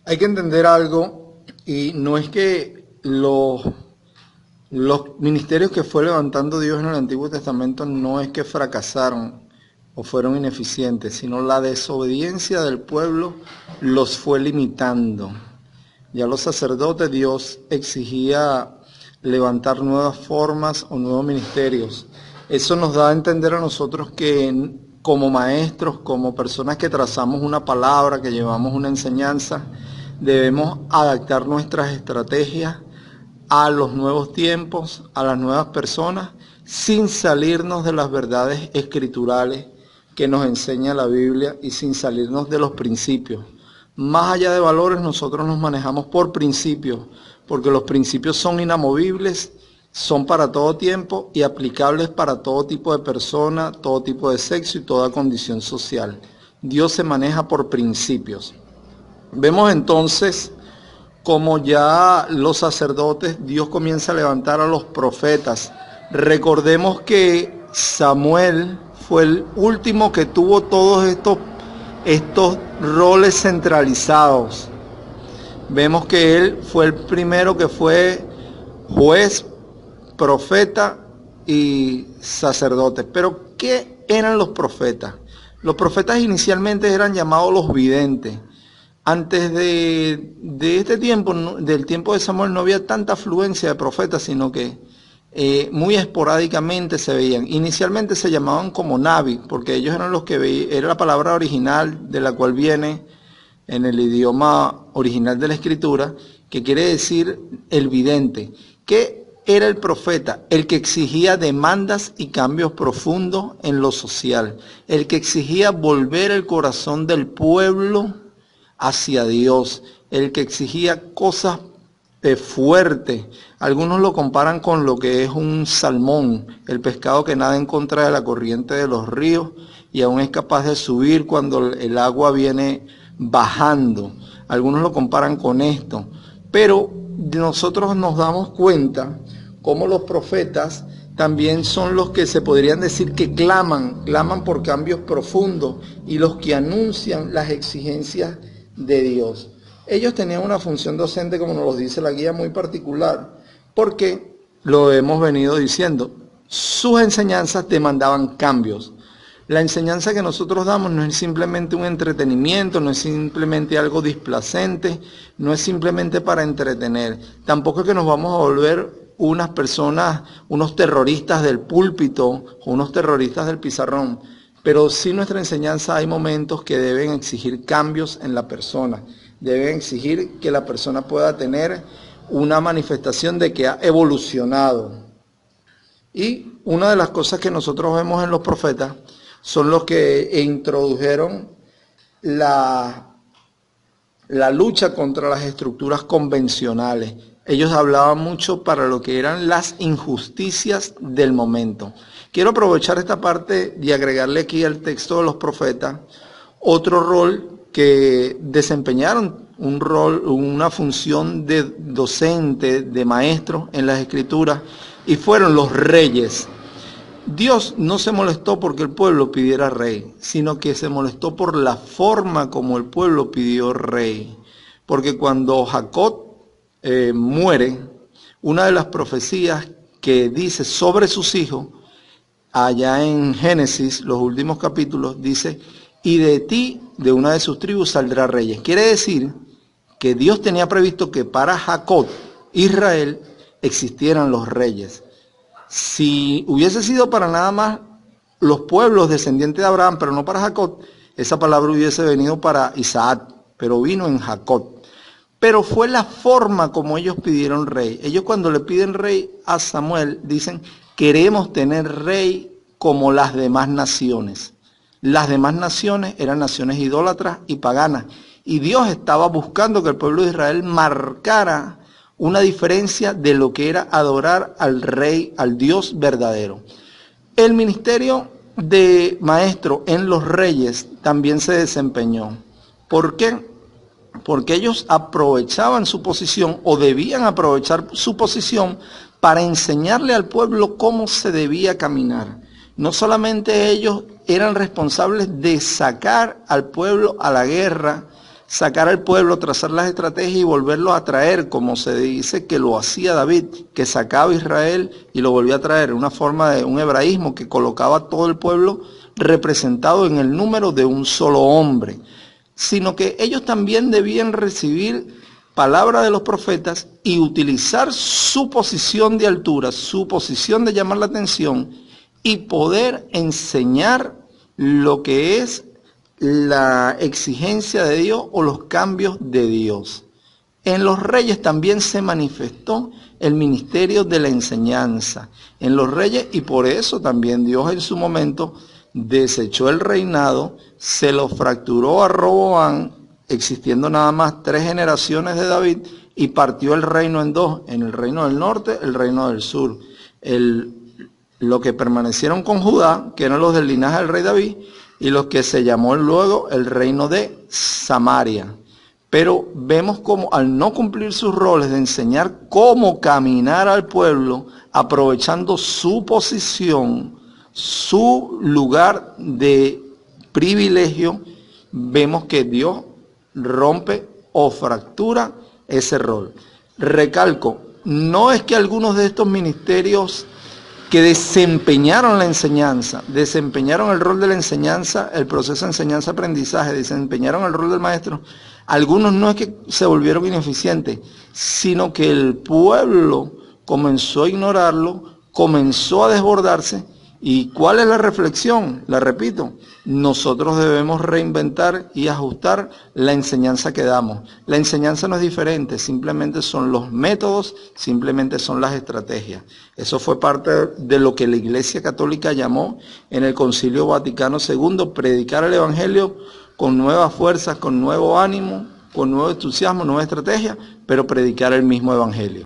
Hay que entender algo, y no es que los ministerios que fue levantando Dios en el Antiguo Testamento no es que fracasaron o fueron ineficientes, sino la desobediencia del pueblo los fue limitando. Ya los sacerdotes, Dios exigía levantar nuevas formas o nuevos ministerios. Eso nos da a entender a nosotros que como maestros, como personas que trazamos una palabra, que llevamos una enseñanza, debemos adaptar nuestras estrategias a los nuevos tiempos, a las nuevas personas, sin salirnos de las verdades escriturales que nos enseña la Biblia y sin salirnos de los principios. Más allá de valores, nosotros nos manejamos por principios, porque los principios son inamovibles, son para todo tiempo y aplicables para todo tipo de persona, todo tipo de sexo y toda condición social. Dios se maneja por principios. Vemos entonces como ya los sacerdotes, Dios comienza a levantar a los profetas. Recordemos que Samuel fue el último que tuvo todos estos roles centralizados. Vemos que él fue el primero que fue juez, profeta y sacerdote. Pero ¿qué eran los profetas? Los profetas inicialmente eran llamados los videntes. Antes de este tiempo, del tiempo de Samuel, no había tanta afluencia de profetas, sino que muy esporádicamente se veían. Inicialmente se llamaban como Navi, porque ellos eran los que veían, era la palabra original de la cual viene en el idioma original de la Escritura, que quiere decir el vidente. ¿Qué era el profeta? El que exigía demandas y cambios profundos en lo social, el que exigía volver el corazón del pueblo hacia Dios, el que exigía cosas fuertes. Algunos lo comparan con lo que es un salmón, el pescado que nada en contra de la corriente de los ríos y aún es capaz de subir cuando el agua viene bajando. Algunos lo comparan con esto, pero nosotros nos damos cuenta cómo los profetas también son los que se podrían decir que claman por cambios profundos y los que anuncian las exigencias de Dios. Ellos tenían una función docente, como nos lo dice la guía, muy particular, porque lo hemos venido diciendo, sus enseñanzas demandaban cambios. La enseñanza que nosotros damos no es simplemente un entretenimiento, no es simplemente algo displacente, no es simplemente para entretener, tampoco es que nos vamos a volver unas personas, unos terroristas del púlpito o unos terroristas del pizarrón. Pero sí nuestra enseñanza hay momentos que deben exigir cambios en la persona, deben exigir que la persona pueda tener una manifestación de que ha evolucionado. Y una de las cosas que nosotros vemos en los profetas son los que introdujeron la lucha contra las estructuras convencionales. Ellos hablaban mucho para lo que eran las injusticias del momento. Quiero aprovechar esta parte y agregarle aquí al texto de los profetas otro rol que desempeñaron, una función de docente, de maestro en las escrituras, y fueron los reyes. Dios no se molestó porque el pueblo pidiera rey, sino que se molestó por la forma como el pueblo pidió rey. Porque cuando Jacob muere, una de las profecías que dice sobre sus hijos, allá en Génesis, los últimos capítulos, dice, y de ti, de una de sus tribus, saldrá reyes. Quiere decir que Dios tenía previsto que para Jacob, Israel, existieran los reyes. Si hubiese sido para nada más los pueblos descendientes de Abraham, pero no para Jacob, esa palabra hubiese venido para Isaac, pero vino en Jacob. Pero fue la forma como ellos pidieron rey. Ellos cuando le piden rey a Samuel, dicen, queremos tener rey como las demás naciones. Las demás naciones eran naciones idólatras y paganas. Y Dios estaba buscando que el pueblo de Israel marcara una diferencia de lo que era adorar al rey, al Dios verdadero. El ministerio de maestro en los reyes también se desempeñó. ¿Por qué? Porque ellos aprovechaban su posición o debían aprovechar su posición para enseñarle al pueblo cómo se debía caminar. No solamente ellos eran responsables de sacar al pueblo a la guerra, sacar al pueblo, trazar las estrategias y volverlo a traer, como se dice que lo hacía David, que sacaba a Israel y lo volvía a traer, una forma de un hebraísmo que colocaba a todo el pueblo representado en el número de un solo hombre, sino que ellos también debían recibir palabra de los profetas y utilizar su posición de altura, su posición de llamar la atención y poder enseñar lo que es la exigencia de Dios o los cambios de Dios. En los reyes también se manifestó el ministerio de la enseñanza en los reyes, y por eso también Dios en su momento desechó el reinado, se lo fracturó a Roboam, existiendo nada más 3 generaciones de David, y partió el reino en 2, en el reino del norte, el reino del sur. Lo que permanecieron con Judá, que eran los del linaje del rey David, y los que se llamó luego el reino de Samaria. Pero vemos como al no cumplir sus roles de enseñar cómo caminar al pueblo, aprovechando su posición, su lugar de privilegio, vemos que Dios rompe o fractura ese rol. Recalco, no es que algunos de estos ministerios que desempeñaron la enseñanza, desempeñaron el rol de la enseñanza, el proceso de enseñanza-aprendizaje, desempeñaron el rol del maestro, algunos no es que se volvieron ineficientes, sino que el pueblo comenzó a ignorarlo, comenzó a desbordarse. ¿Y cuál es la reflexión? La repito, nosotros debemos reinventar y ajustar la enseñanza que damos. La enseñanza no es diferente, simplemente son los métodos, simplemente son las estrategias. Eso fue parte de lo que la Iglesia Católica llamó en el Concilio Vaticano II, predicar el Evangelio con nuevas fuerzas, con nuevo ánimo, con nuevo entusiasmo, nueva estrategia, pero predicar el mismo Evangelio.